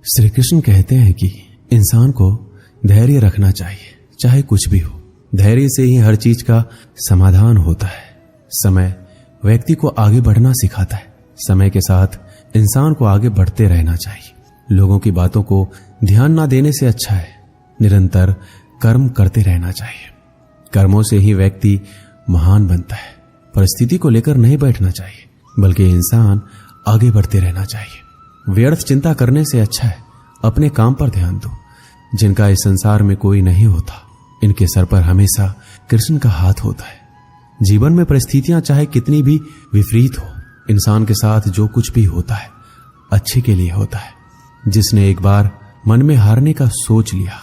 श्री कृष्ण कहते हैं कि इंसान को धैर्य रखना चाहिए, चाहे कुछ भी हो। धैर्य से ही हर चीज का समाधान होता है। समय व्यक्ति को आगे बढ़ना सिखाता है। समय के साथ इंसान को आगे बढ़ते रहना चाहिए। लोगों की बातों को ध्यान ना देने से अच्छा है निरंतर कर्म करते रहना चाहिए। कर्मों से ही व्यक्ति महान बनता है। परिस्थिति को लेकर नहीं बैठना चाहिए, बल्कि इंसान आगे बढ़ते रहना चाहिए। व्यर्थ चिंता करने से अच्छा है अपने काम पर ध्यान दो। जिनका इस संसार में कोई नहीं होता, इनके सर पर हमेशा कृष्ण का हाथ होता है। जीवन में परिस्थितियां चाहे कितनी भी विपरीत हो, इंसान के साथ जो कुछ भी होता है अच्छे के लिए होता है। जिसने एक बार मन में हारने का सोच लिया,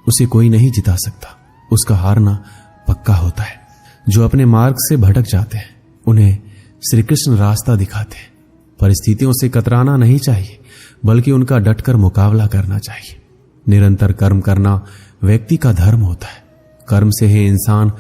उसे कोई नहीं जिता सकता। उसका हारना पक्का होता है। जो अपने मार्ग से भटक जाते हैं, उन्हें श्री कृष्ण रास्ता दिखाते हैं। परिस्थितियों से कतराना नहीं चाहिए, बल्कि उनका डटकर मुकाबला करना चाहिए। निरंतर कर्म करना व्यक्ति का धर्म होता है। कर्म से ही इंसान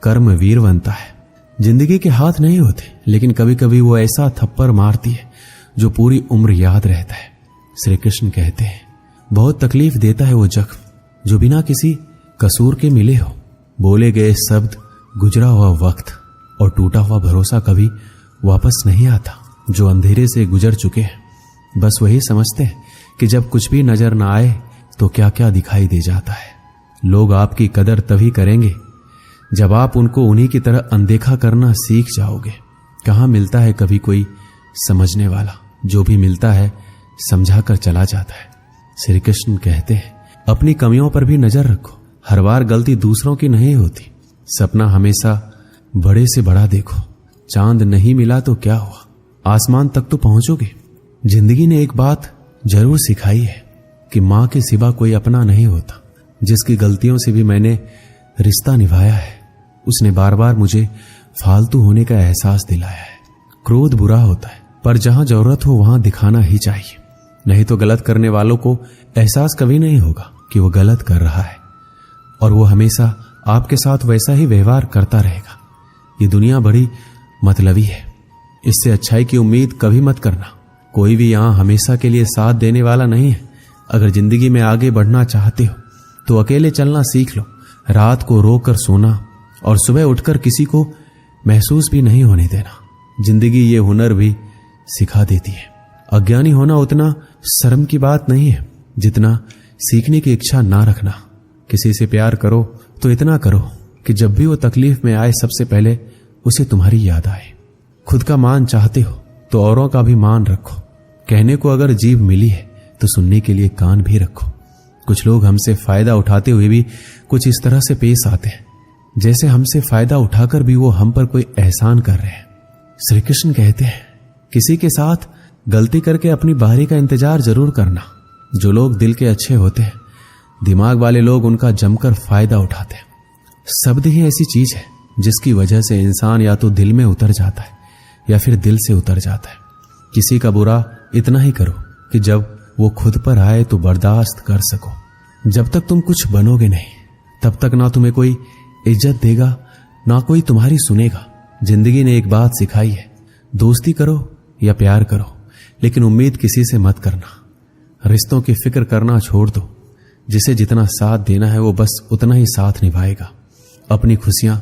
कर्मवीर बनता है। जिंदगी के हाथ नहीं होते, लेकिन कभी कभी वो ऐसा थप्पड़ मारती है जो पूरी उम्र याद रहता है। श्री कृष्ण कहते हैं, बहुत तकलीफ देता है वो जख्म जो बिना किसी कसूर के मिले हो। बोले गए शब्द, गुजरा हुआ वक्त और टूटा हुआ भरोसा कभी वापस नहीं आता। जो अंधेरे से गुजर चुके हैं बस वही समझते हैं कि जब कुछ भी नजर ना आए तो क्या क्या दिखाई दे जाता है। लोग आपकी कदर तभी करेंगे जब आप उनको उन्हीं की तरह अनदेखा करना सीख जाओगे। कहाँ मिलता है कभी कोई समझने वाला, जो भी मिलता है समझा कर चला जाता है। श्री कृष्ण कहते हैं, अपनी कमियों पर भी नजर रखो। हर बार गलती दूसरों की नहीं होती। सपना हमेशा बड़े से बड़ा देखो। चांद नहीं मिला तो क्या हुआ, आसमान तक तो पहुंचोगे। जिंदगी ने एक बात जरूर सिखाई है कि मां के सिवा कोई अपना नहीं होता। जिसकी गलतियों से भी मैंने रिश्ता निभाया है, उसने बार बार मुझे फालतू होने का एहसास दिलाया है। क्रोध बुरा होता है, पर जहां जरूरत हो वहां दिखाना ही चाहिए। नहीं तो गलत करने वालों को एहसास कभी नहीं होगा कि वो गलत कर रहा है, और वो हमेशा आपके साथ वैसा ही व्यवहार करता रहेगा। ये दुनिया बड़ी मतलबी है, इससे अच्छाई की उम्मीद कभी मत करना। कोई भी यहां हमेशा के लिए साथ देने वाला नहीं है। अगर जिंदगी में आगे बढ़ना चाहते हो तो अकेले चलना सीख लो। रात को रो कर सोना और सुबह उठकर किसी को महसूस भी नहीं होने देना। जिंदगी ये हुनर भी सिखा देती है। अज्ञानी होना उतना शर्म की बात नहीं है जितना सीखने की इच्छा ना रखना। किसी से प्यार करो तो इतना करो कि जब भी वो तकलीफ में आए सबसे पहले उसे तुम्हारी याद आए। खुद का मान चाहते हो तो औरों का भी मान रखो। कहने को अगर जीभ मिली है तो सुनने के लिए कान भी रखो। कुछ लोग हमसे फायदा उठाते हुए भी कुछ इस तरह से पेश आते हैं जैसे हमसे फायदा उठाकर भी वो हम पर कोई एहसान कर रहे हैं। श्री कृष्ण कहते हैं, किसी के साथ गलती करके अपनी बारी का इंतजार जरूर करना। जो लोग दिल के अच्छे होते हैं, दिमाग वाले लोग उनका जमकर फायदा उठाते हैं। शब्द ही ऐसी चीज है जिसकी वजह से इंसान या तो दिल में उतर जाता है या फिर दिल से उतर जाता है। किसी का बुरा इतना ही करो कि जब वो खुद पर आए तो बर्दाश्त कर सको। जब तक तुम कुछ बनोगे नहीं, तब तक ना तुम्हें कोई इज्जत देगा, ना कोई तुम्हारी सुनेगा। जिंदगी ने एक बात सिखाई है, दोस्ती करो या प्यार करो, लेकिन उम्मीद किसी से मत करना। रिश्तों की फिक्र करना छोड़ दो। जिसे जितना साथ देना है वो बस उतना ही साथ निभाएगा। अपनी खुशियां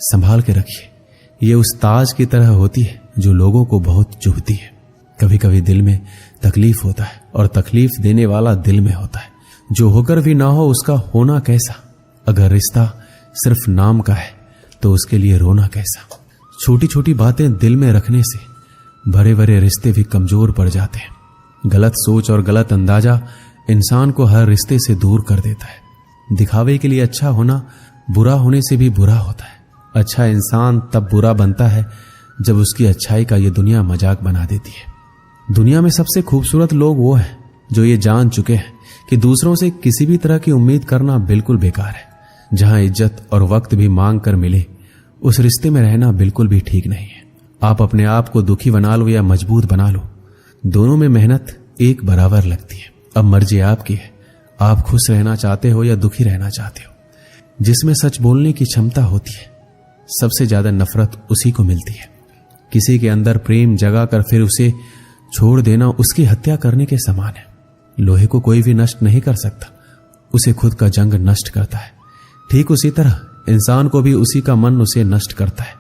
संभाल के रखिए। ये उस ताज की तरह होती है जो लोगों को बहुत चुभती है। कभी कभी दिल में तकलीफ होता है और तकलीफ देने वाला दिल में होता है। जो होकर भी ना हो उसका होना कैसा। अगर रिश्ता सिर्फ नाम का है तो उसके लिए रोना कैसा। छोटी छोटी बातें दिल में रखने से बड़े बड़े रिश्ते भी कमजोर पड़ जाते हैं। गलत सोच और गलत अंदाजा इंसान को हर रिश्ते से दूर कर देता है। दिखावे के लिए अच्छा होना बुरा होने से भी बुरा होता है। अच्छा इंसान तब बुरा बनता है जब उसकी अच्छाई का ये दुनिया मजाक बना देती है। दुनिया में सबसे खूबसूरत लोग वो हैं जो ये जान चुके हैं कि दूसरों से किसी भी तरह की उम्मीद करना बिल्कुल बेकार है। जहां इज्जत और वक्त भी मांग कर मिले, उस रिश्ते में रहना बिल्कुल भी ठीक नहीं है। आप अपने आप को दुखी बना लो या मजबूत बना लो, दोनों में मेहनत एक बराबर लगती है। अब मर्जी आपकी है, आप खुश रहना चाहते हो या दुखी रहना चाहते हो। जिसमें सच बोलने की क्षमता होती है, सबसे ज्यादा नफरत उसी को मिलती है। किसी के अंदर प्रेम जगा कर फिर उसे छोड़ देना उसकी हत्या करने के समान है। लोहे को कोई भी नष्ट नहीं कर सकता, उसे खुद का जंग नष्ट करता है। ठीक उसी तरह इंसान को भी उसी का मन उसे नष्ट करता है,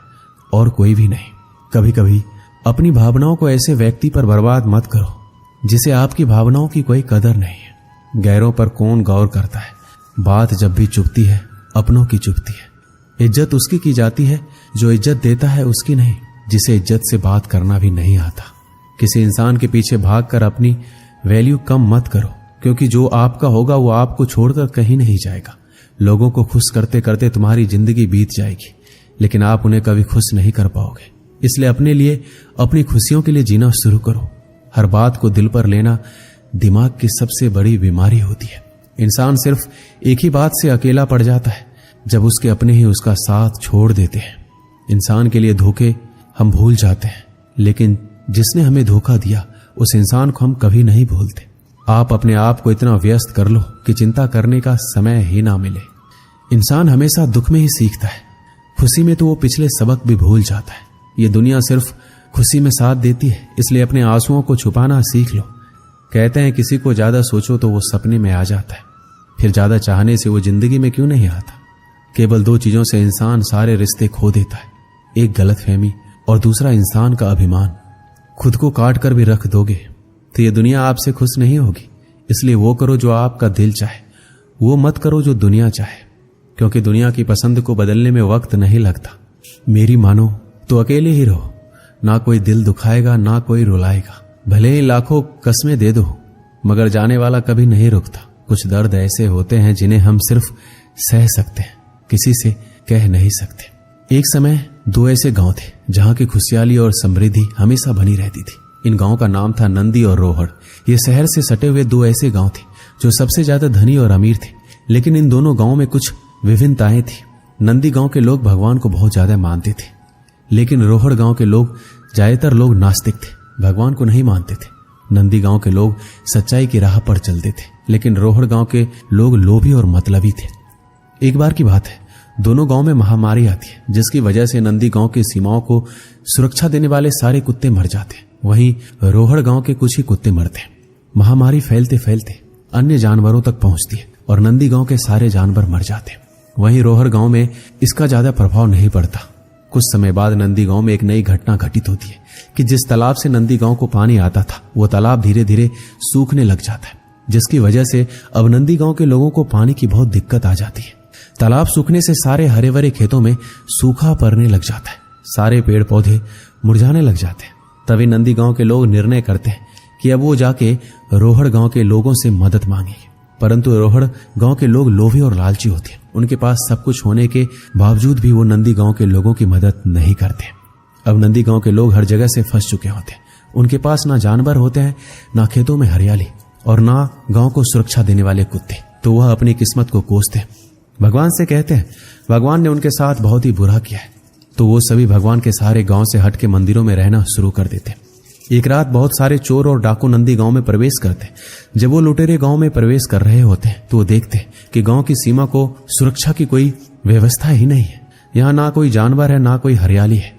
और कोई भी नहीं। कभी कभी अपनी भावनाओं को ऐसे व्यक्ति पर बर्बाद मत करो जिसे आपकी भावनाओं की कोई कदर नहीं है। गैरों पर कौन गौर करता है, बात जब भी चुभती है अपनों की चुभती है। इज्जत उसकी की जाती है जो इज्जत देता है, उसकी नहीं जिसे इज्जत से बात करना भी नहीं आता। किसी इंसान के पीछे भागकर अपनी वैल्यू कम मत करो, क्योंकि जो आपका होगा वो आपको छोड़कर कहीं नहीं जाएगा। लोगों को खुश करते करते तुम्हारी जिंदगी बीत जाएगी, लेकिन आप उन्हें कभी खुश नहीं कर पाओगे। इसलिए अपने लिए, अपनी खुशियों के लिए जीना शुरू करो। हर बात को दिल पर लेना दिमाग की सबसे बड़ी बीमारी होती है। इंसान सिर्फ एक ही बात से अकेला पड़ जाता है, जब उसके अपने ही उसका साथ छोड़ देते हैं। इंसान के लिए धोखे हम भूल जाते हैं, लेकिन जिसने हमें धोखा दिया उस इंसान को हम कभी नहीं भूलते। आप अपने आप को इतना व्यस्त कर लो कि चिंता करने का समय ही ना मिले। इंसान हमेशा दुख में ही सीखता है, खुशी में तो वो पिछले सबक भी भूल जाता है। ये दुनिया सिर्फ खुशी में साथ देती है, इसलिए अपने आंसुओं को छुपाना सीख लो। कहते हैं किसी को ज्यादा सोचो तो वो सपने में आ जाता है, फिर ज्यादा चाहने से वो जिंदगी में क्यों नहीं आता। केवल दो चीजों से इंसान सारे रिश्ते खो देता है, एक गलतफहमी और दूसरा इंसान का अभिमान। खुद को काट कर भी रख दोगे तो ये दुनिया आपसे खुश नहीं होगी। इसलिए वो करो जो आपका दिल चाहे, वो मत करो जो दुनिया चाहे, क्योंकि दुनिया की पसंद को बदलने में वक्त नहीं लगता। मेरी मानो तो अकेले ही रहो, ना कोई दिल दुखाएगा ना कोई रुलाएगा। भले ही लाखों कस्में दे दो, मगर जाने वाला कभी नहीं रुकता। कुछ दर्द ऐसे होते हैं जिन्हें हम सिर्फ सह सकते हैं, किसी से कह नहीं सकते। एक समय दो ऐसे गांव थे जहां की खुशहाली और समृद्धि हमेशा बनी रहती थी। इन गांवों का नाम था नंदी और रोहड़। ये शहर से सटे हुए दो ऐसे गांव थे जो सबसे ज्यादा धनी और अमीर थे, लेकिन इन दोनों गांवों में कुछ विभिन्नताएं थी। नंदी गांव के लोग भगवान को बहुत ज्यादा मानते थे, लेकिन रोहड़ गांव के लोग, ज्यादातर लोग नास्तिक थे, भगवान को नहीं मानते थे। नंदी गांव के लोग सच्चाई की राह पर चलते थे, लेकिन रोहड़ गांव के लोग लोभी और मतलबी थे। एक बार की बात है, दोनों गांव में महामारी आती है, जिसकी वजह से नंदी गांव की सीमाओं को सुरक्षा देने वाले सारे कुत्ते मर जाते हैं, वहीं रोहड़ गांव के कुछ ही कुत्ते मरते हैं। महामारी फैलते फैलते अन्य जानवरों तक पहुंचती है और नंदी गांव के सारे जानवर मर जाते हैं। वहीं रोहड़ गांव में इसका ज्यादा प्रभाव नहीं पड़ता। कुछ समय बाद नंदी गांव में एक नई घटना घटित होती है कि जिस तालाब से नंदी गांव को पानी आता था, वो तालाब धीरे धीरे सूखने लग जाता है, जिसकी वजह से अब नंदी गांव के लोगों को पानी की बहुत दिक्कत आ जाती है। तालाब सूखने से सारे हरे भरे खेतों में सूखा पड़ने लग जाता है, सारे पेड़ पौधे मुरझाने लग जाते हैं। तभी नंदी गांव के लोग निर्णय करते हैं कि अब वो जाके रोहड़ गांव के लोगों से मदद मांगेंगे। परंतु रोहड़ गांव के लोग लोभी और लालची होते हैं। उनके पास सब कुछ होने के बावजूद भी वो नंदी गांव के लोगों की मदद नहीं करते। अब नंदी गांव के लोग हर जगह से फंस चुके होते हैं। उनके पास ना जानवर होते हैं, ना खेतों में हरियाली, और ना गांव को सुरक्षा देने वाले कुत्ते। तो वह अपनी किस्मत को कोसते हैं, भगवान से कहते हैं भगवान ने उनके साथ बहुत ही बुरा किया है। तो वो सभी भगवान के सहारे गांव से हट के मंदिरों में रहना शुरू कर देते हैं। एक रात बहुत सारे चोर और डाकू नंदी गांव में प्रवेश करते हैं। जब वो लुटेरे गांव में प्रवेश कर रहे होते हैं तो वो देखते हैं कि गांव की सीमा को सुरक्षा की कोई व्यवस्था ही नहीं है। यहाँ ना कोई जानवर है, ना कोई हरियाली है,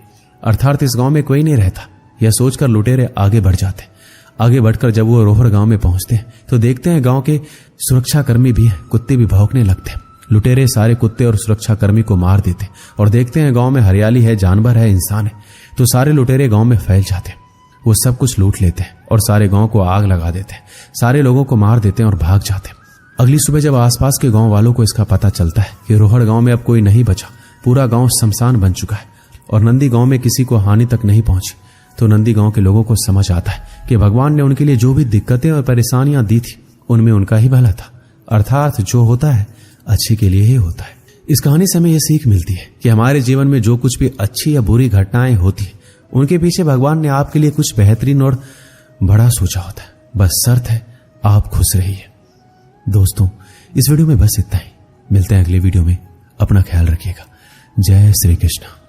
अर्थात इस गांव में कोई नहीं रहता। यह सोचकर लुटेरे आगे बढ़ जाते हैं। आगे बढ़कर जब वो रोहड़ गांव में पहुंचते हैं तो देखते हैं गांव के सुरक्षाकर्मी भी हैं, कुत्ते भी भौंकने लगते हैं। लुटेरे सारे कुत्ते और सुरक्षाकर्मी को मार देते और देखते हैं गांव में हरियाली है, जानवर है, इंसान है। तो सारे लुटेरे गांव में फैल जाते हैं। वो सब कुछ लूट लेते हैं और सारे गांव को आग लगा देते हैं, सारे लोगों को मार देते हैं और भाग जाते हैं। अगली सुबह जब आसपास के गांव वालों को इसका पता चलता है कि रोहड़ गांव में अब कोई नहीं बचा, पूरा गांव शमशान बन चुका है और नंदी गांव में किसी को हानि तक नहीं पहुंची, तो नंदी गांव के लोगों को समझ आता है कि भगवान ने उनके लिए जो भी दिक्कतें और परेशानियां दी थी उनमें उनका ही भला था, अर्थात जो होता है अच्छे के लिए ही होता है। इस कहानी से हमें यह सीख मिलती है कि हमारे जीवन में जो कुछ भी अच्छी या बुरी घटनाएं होती है उनके पीछे भगवान ने आपके लिए कुछ बेहतरीन और बड़ा सोचा होता है। बस शर्त है आप खुश रहिए। दोस्तों, इस वीडियो में बस इतना ही। मिलते हैं अगले वीडियो में। अपना ख्याल रखिएगा। जय श्री कृष्ण।